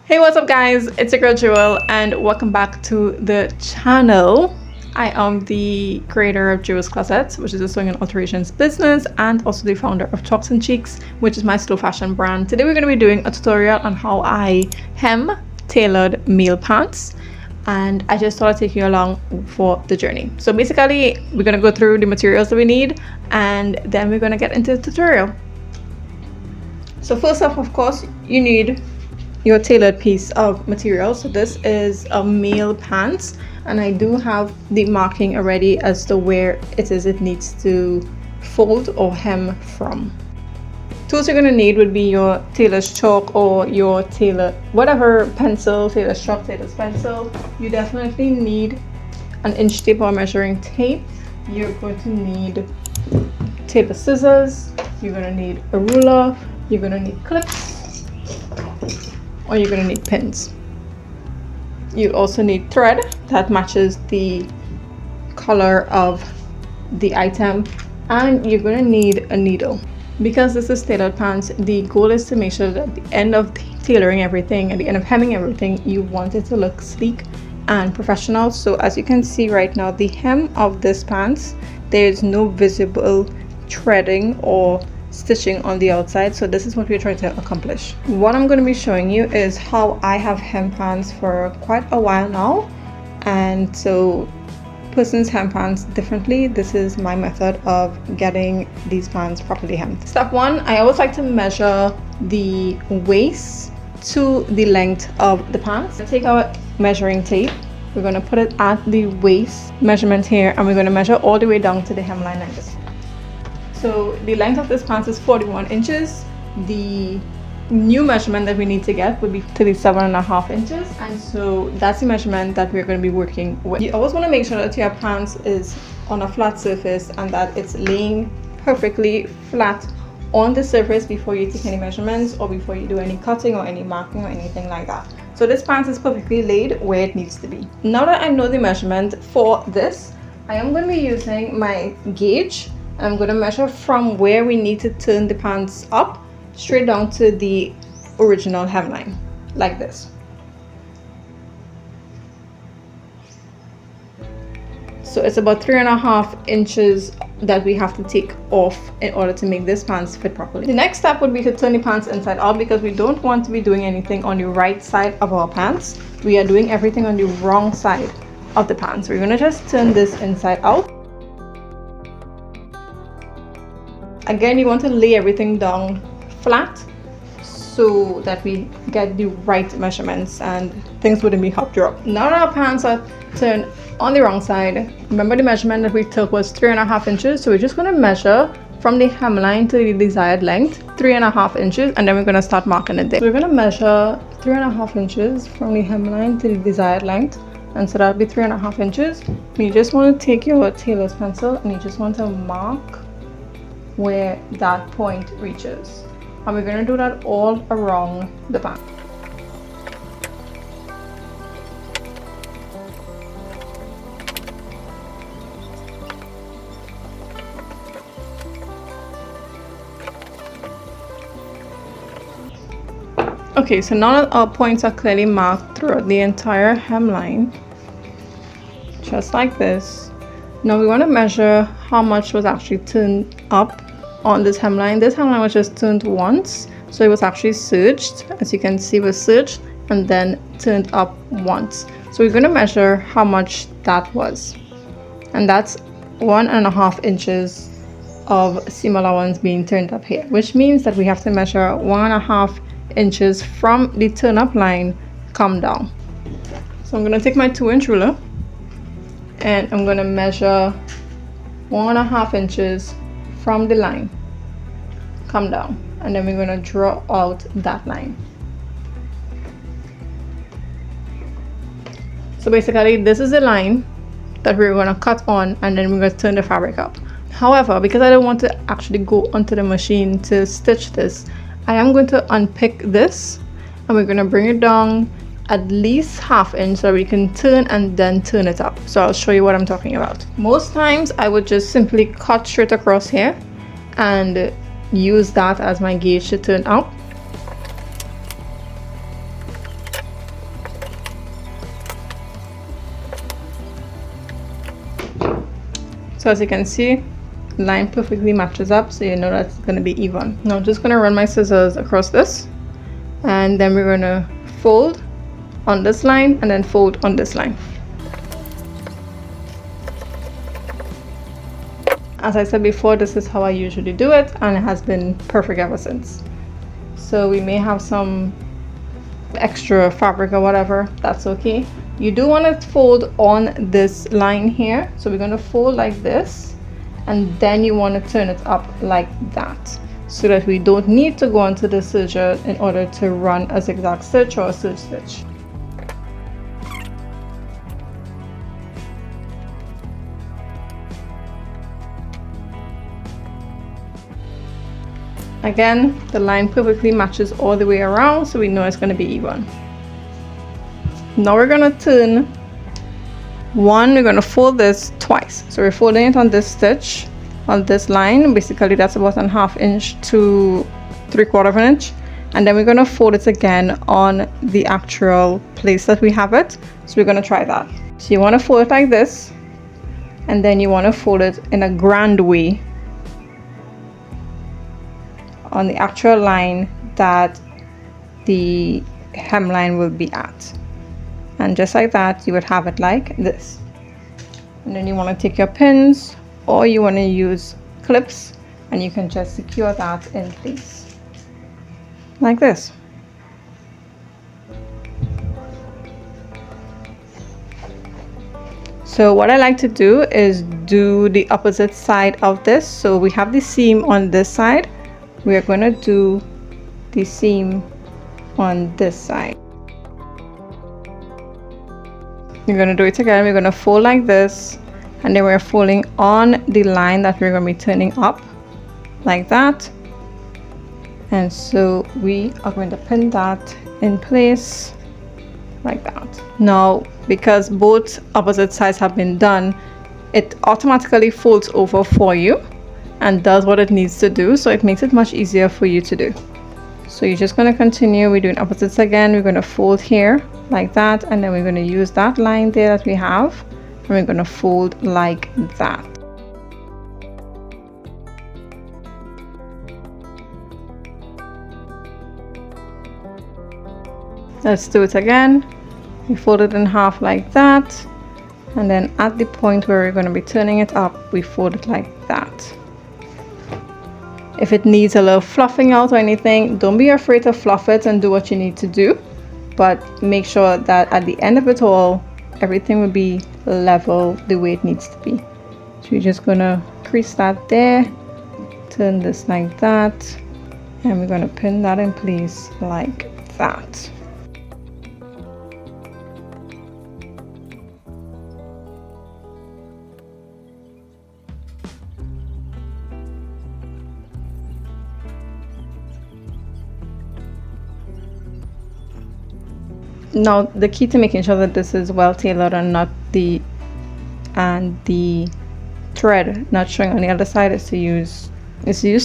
Hey, what's up guys? It's your girl Jewel and welcome back to the channel. I am the creator of Jewellz Closette, which is a sewing and alterations business, and also the founder of Chalks and Cheeks, which is my slow fashion brand. Today we're going to be doing a tutorial on how I hem tailored male pants, and I just thought I'd take you along for the journey. So basically we're going to go through the materials that we need and then we're going to get into the tutorial. So first off, of course, you need your tailored piece of material. So this is a male pants, and I do have the marking already as to where it needs to fold or hem from. Tools you're going to need would be your tailor's chalk or your tailor whatever pencil, tailor's chalk, tailor's pencil. You definitely need an inch tape or measuring tape. You're going to need tailor scissors, you're going to need a ruler, you're going to need clips, or you're going to need pins. You also need thread that matches the color of the item, and you're going to need a needle. Because this is tailored pants, the goal is to make sure that at the end of tailoring everything, at the end of hemming everything, you want it to look sleek and professional. So as you can see right now, the hem of this pants, there is no visible threading or stitching on the outside. So this is what we're trying to accomplish. What I'm going to be showing you is how I have hem pants for quite a while now, and so persons hem pants differently. This is my method of getting these pants properly hemmed. Step one, I always like to measure the waist to the length of the pants. Take our measuring tape, we're going to put it at the waist measurement here, and we're going to measure all the way down to the hemline like this. So the length of this pants is 41 inches. The new measurement that we need to get would be 37.5 inches, and so that's the measurement that we're going to be working with. You always want to make sure that your pants is on a flat surface and that it's laying perfectly flat on the surface before you take any measurements or before you do any cutting or any marking or anything like that. So this pants is perfectly laid where it needs to be. Now that I know the measurement for this, I am going to be using my gauge. I'm going to measure from where we need to turn the pants up straight down to the original hemline, like this. So it's about 3.5 inches that we have to take off in order to make this pants fit properly. The next step would be to turn the pants inside out, because we don't want to be doing anything on the right side of our pants. We are doing everything on the wrong side of the pants. We're going to just turn this inside out. Again, you want to lay everything down flat so that we get the right measurements and things wouldn't be hop drop. Now that our pants are turned on the wrong side, remember the measurement that we took was 3.5 inches. So we're just going to measure from the hemline to the desired length, 3.5 inches, and then we're going to start marking it there. So we're going to measure 3.5 inches from the hemline to the desired length, and so that'll be 3.5 inches. You just want to take your tailor's pencil and you just want to mark where that point reaches, and we're going to do that all around the pant. Okay, so now that our points are clearly marked throughout the entire hemline, just like this, now we want to measure how much was actually turned up on this hemline. This hemline was just turned once, so it was actually serged. As you can see, it was serged and then turned up once. So we're going to measure how much that was, and that's 1.5 inches of seam allowance being turned up here, which means that we have to measure 1.5 inches from the turn up line come down. So I'm going to take my 2-inch ruler and I'm going to measure 1.5 inches from the line come down, and then we're going to draw out that line. So basically this is the line that we're going to cut on, and then we're going to turn the fabric up. However, because I don't want to actually go onto the machine to stitch this, I am going to unpick this and we're going to bring it down at least 1/2 inch so we can turn and then turn it up. So I'll show you what I'm talking about. Most times I would just simply cut straight across here and use that as my gauge to turn up. So as you can see, line perfectly matches up, so you know that's going to be even. Now I'm just going to run my scissors across this, and then we're going to fold on this line and then fold on this line. As I said before, this is how I usually do it, and it has been perfect ever since. So we may have some extra fabric or whatever, that's okay. You do want to fold on this line here, so we're going to fold like this, and then you want to turn it up like that, so that we don't need to go onto the serger in order to run a zigzag stitch or a serge stitch. Again, the line perfectly matches all the way around, so we know it's going to be even. Now we're going to turn one, we're going to fold this twice. So we're folding it on this stitch, on this line. Basically that's about a 1/2 inch to 3/4 inch. And then we're going to fold it again on the actual place that we have it. So we're going to try that. So you want to fold it like this, and then you want to fold it in a grand way on the actual line that the hemline will be at. And just like that, you would have it like this. And then you want to take your pins, or you want to use clips, and you can just secure that in place like this. So what I like to do is do the opposite side of this. So we have the seam on this side, we are going to do the seam on this side. We're going to do it again. We're going to fold like this, and then we're folding on the line that we're going to be turning up like that. And so we are going to pin that in place like that. Now, because both opposite sides have been done, it automatically folds over for you and does what it needs to do, so it makes it much easier for you to do. So you're just going to continue. We're doing opposites again. We're going to fold here like that, and then we're going to use that line there that we have, and we're going to fold like that. Let's do it again. We fold it in half like that, and then at the point where we're going to be turning it up, we fold it like that. If it needs a little fluffing out or anything, don't be afraid to fluff it and do what you need to do, but make sure that at the end of it all, everything will be level the way it needs to be. So you're just going to crease that there, turn this like that, and we're going to pin that in place like that. Now the key to making sure that this is well tailored and the thread not showing on the other side is to use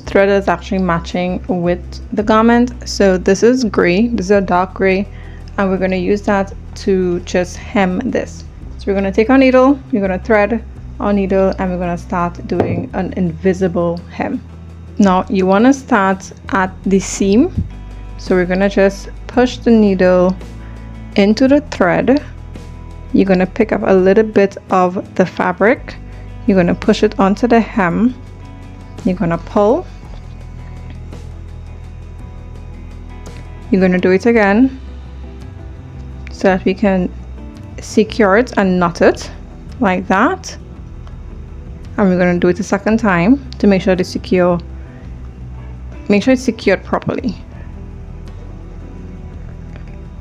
thread that's actually matching with the garment. So this is gray, this is a dark gray, and we're going to use that to just hem this. So we're going to take our needle, we're going to thread our needle, and we're going to start doing an invisible hem. Now you want to start at the seam, so we're going to just push the needle into the thread. You're going to pick up a little bit of the fabric, you're going to push it onto the hem, you're going to pull, you're going to do it again so that we can secure it and knot it like that, and we're going to do it a second time to make sure it's secured properly.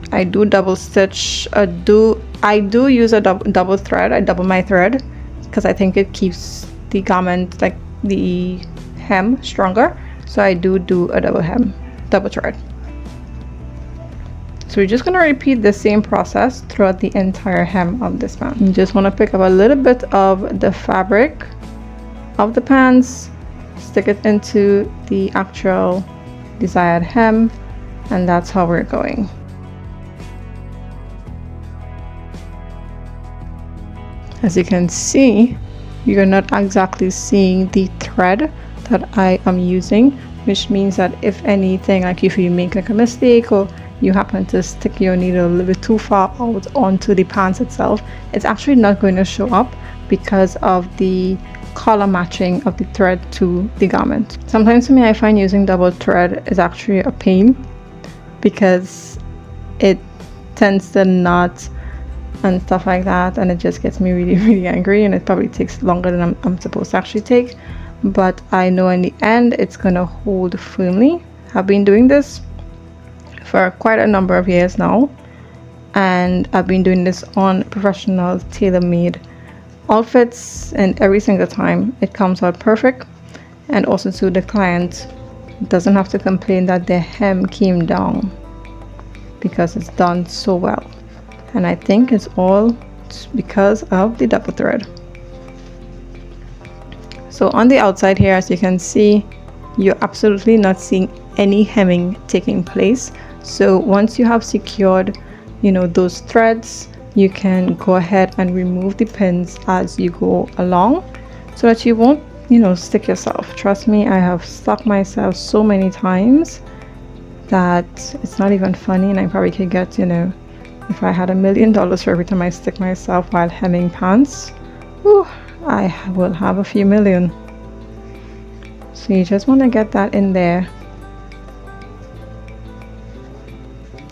I do double stitch, I do use a double thread. I double my thread because I think it keeps the garment, like the hem, stronger. So I do a double thread. So we're just going to repeat the same process throughout the entire hem of this pant. You just want to pick up a little bit of the fabric of the pants, stick it into the actual desired hem, and that's how we're going. As you can see, you're not exactly seeing the thread that I am using, which means that if anything, like if you make like a mistake or you happen to stick your needle a little bit too far out onto the pants itself, it's actually not going to show up because of the color matching of the thread to the garment. Sometimes for me, I find using double thread is actually a pain because it tends to knot and stuff like that, and it just gets me really, really angry, and it probably takes longer than I'm supposed to actually take. But I know in the end it's gonna hold firmly. I've been doing this for quite a number of years now, and I've been doing this on professional tailor-made outfits, and every single time it comes out perfect. And also too, the client doesn't have to complain that their hem came down because it's done so well. And I think it's all because of the double thread. So on the outside here, as you can see, you're absolutely not seeing any hemming taking place. So once you have secured, those threads, you can go ahead and remove the pins as you go along so that you won't, stick yourself. Trust me, I have stuck myself so many times that it's not even funny, and I probably could get, if I had $1 million for every time I stick myself while hemming pants, whew, I will have a few million. So you just want to get that in there.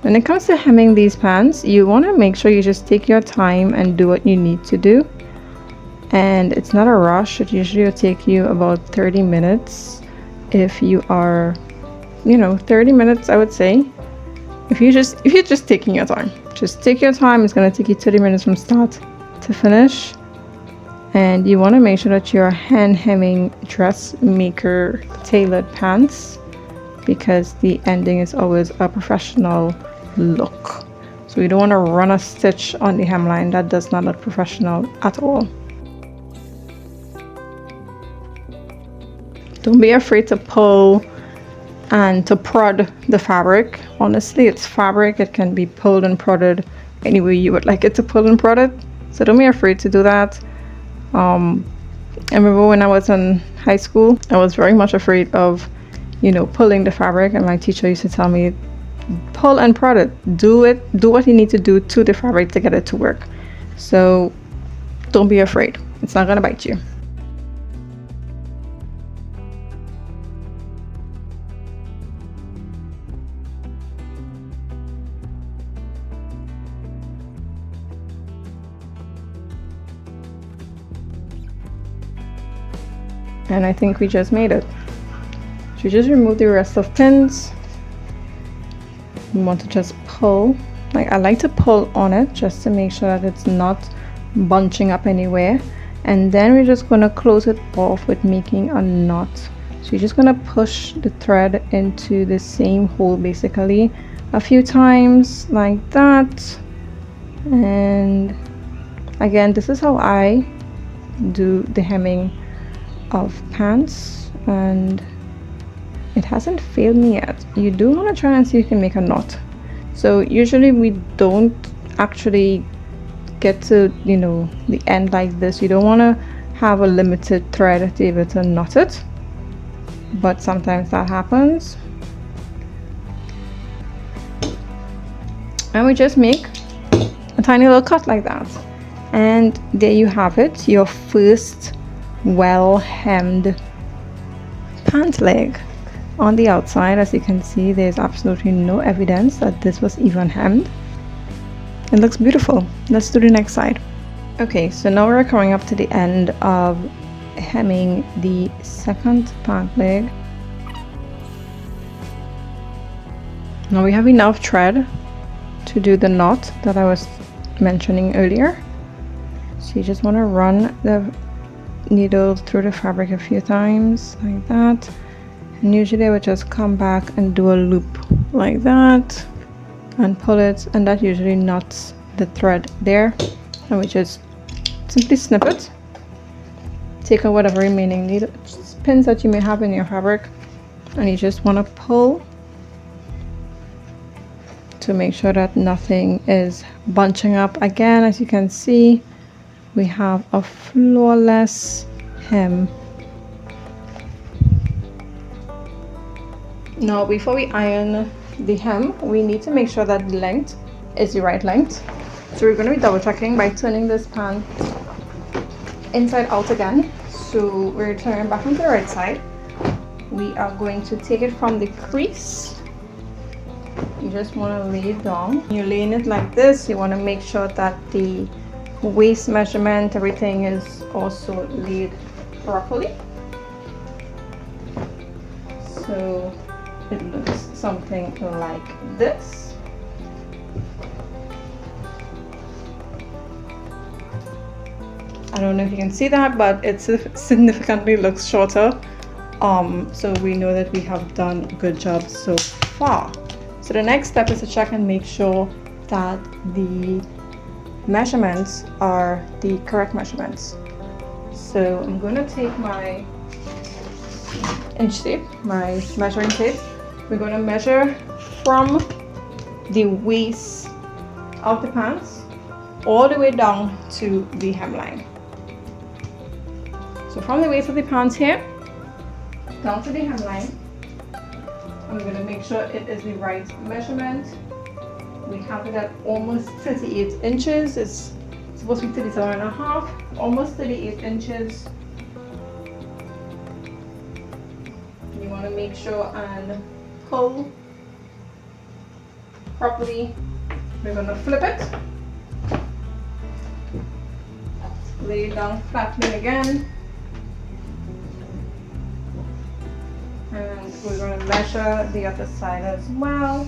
When it comes to hemming these pants, you want to make sure you just take your time and do what you need to do. And it's not a rush. It usually will take you about 30 minutes if you are, 30 minutes, I would say. If you're just taking your time. Just take your time. It's going to take you 30 minutes from start to finish. And you want to make sure that you're hand hemming dressmaker tailored pants, because the ending is always a professional look. So you don't want to run a stitch on the hemline. That does not look professional at all. Don't be afraid to pull and to prod the fabric. Honestly, it's fabric. It can be pulled and prodded any way you would like it to pull and prod it. So don't be afraid to do that. I remember when I was in high school, I was very much afraid of, pulling the fabric, and my teacher used to tell me, pull and prod it. Do what you need to do to the fabric to get it to work. So don't be afraid. It's not gonna bite you. And I think we just made it. So you just remove the rest of pins. You want to just pull. Like, I like to pull on it just to make sure that it's not bunching up anywhere. And then we're just going to close it off with making a knot. So you're just going to push the thread into the same hole basically a few times like that. And again, this is how I do the hemming of pants, and it hasn't failed me yet. You do want to try and see if you can make a knot. So usually we don't actually get to the end like this. You don't want to have a limited thread to be able to knot it, but sometimes that happens. And we just make a tiny little cut like that, and there you have it, your first well hemmed pant leg. On the outside, as you can see, there's absolutely no evidence that this was even hemmed. It looks beautiful. Let's do the next side. Okay, so now we're coming up to the end of hemming the second pant leg. Now we have enough thread to do the knot that I was mentioning earlier. So you just want to run the needle through the fabric a few times like that, and usually I would just come back and do a loop like that and pull it, and that usually knots the thread there. And we just simply snip it, take out whatever remaining needle pins that you may have in your fabric, and you just want to pull to make sure that nothing is bunching up. Again, as you can see, we have a flawless hem. Now before we iron the hem, we need to make sure that the length is the right length. So we're going to be double checking by turning this pant inside out again. So we're turning back onto the right side. We are going to take it from the crease. You just want to lay it down. You're laying it like this. You want to make sure that the waist measurement, everything is also laid properly. So it looks something like this. I don't know if you can see that, but it significantly looks shorter. So we know that we have done a good job so far. So the next step is to check and make sure that the measurements are the correct measurements. So I'm going to take my inch tape, my measuring tape. We're going to measure from the waist of the pants all the way down to the hemline. So from the waist of the pants here down to the hemline, I'm going to make sure it is the right measurement. We have it at almost 38 inches. It's supposed to be 37.5, almost 38 inches. You want to make sure and pull properly. We're going to flip it, lay it down flatly again, and we're going to measure the other side as well.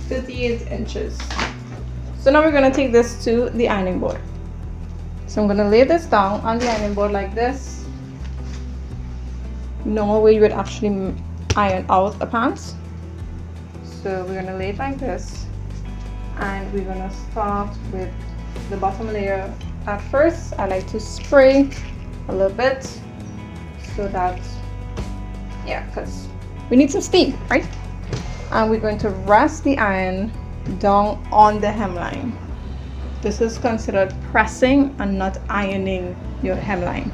.38 inches. So now we're going to take this to the ironing board. So I'm going to lay this down on the ironing board like this. Normal way you would actually iron out the pants. So we're going to lay it like this, and we're going to start with the bottom layer. At first, I like to spray a little bit so that, yeah, because we need some steam, right? And we're going to rest the iron down on the hemline. This is considered pressing and not ironing your hemline.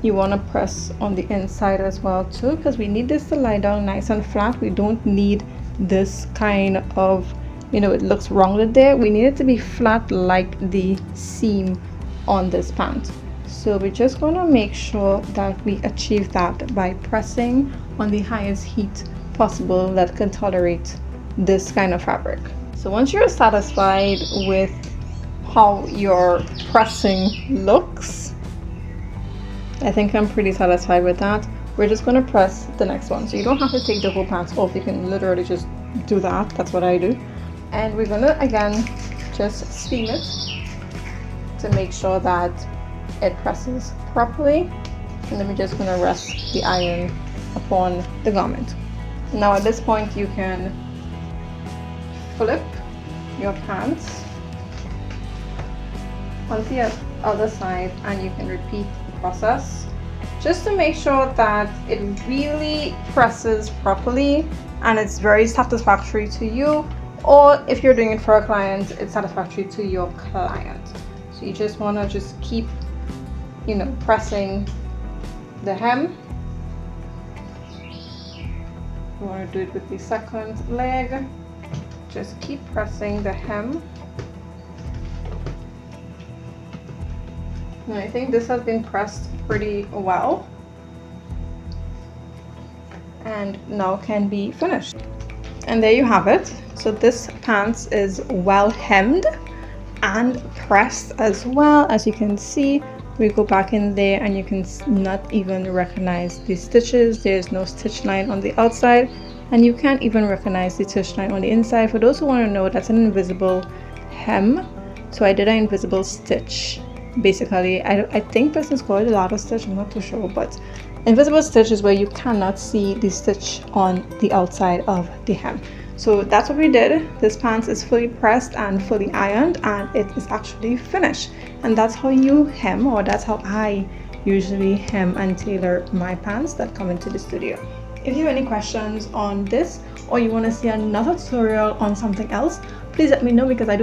You want to press on the inside as well too, because we need this to lie down nice and flat. We don't need this kind of, it looks rounded there. We need it to be flat like the seam on this pant. So we're just going to make sure that we achieve that by pressing on the highest heat possible that can tolerate this kind of fabric. So once you're satisfied with how your pressing looks, I think I'm pretty satisfied with that. We're just going to press the next one. So you don't have to take the whole pants off. You can literally just do that. That's what I do. And we're going to again just steam it to make sure that it presses properly. And then we're just going to rest the iron upon the garment. Now at this point you can flip your pants onto the other side, and you can repeat the process just to make sure that it really presses properly and it's very satisfactory to you, or if you're doing it for a client, it's satisfactory to your client. So you just want to just keep pressing the hem. You want to do it with the second leg. Just keep pressing the hem. And I think this has been pressed pretty well, and now can be finished. And there you have it. So this pants is well hemmed and pressed as well. As you can see, we go back in there and you can not even recognize the stitches. There's no stitch line on the outside, and you can't even recognize the stitch line on the inside. For those who want to know, that's an invisible hem. So I did an invisible stitch. Basically, I think this is called a ladder stitch, I'm not too sure, but invisible stitch is where you cannot see the stitch on the outside of the hem. So that's what we did. This pants is fully pressed and fully ironed, and it is actually finished. And that's how you hem, or that's how I usually hem and tailor my pants that come into the studio. If you have any questions on this, or you want to see another tutorial on something else, please let me know, because I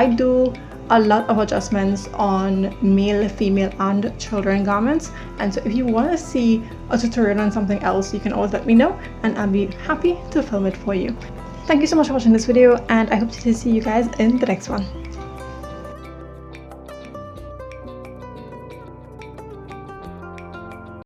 do a lot of adjustments on male, female, and children garments. And so if you want to see a tutorial on something else, you can always let me know and I'll be happy to film it for you. Thank you so much for watching this video, and I hope to see you guys in the next one.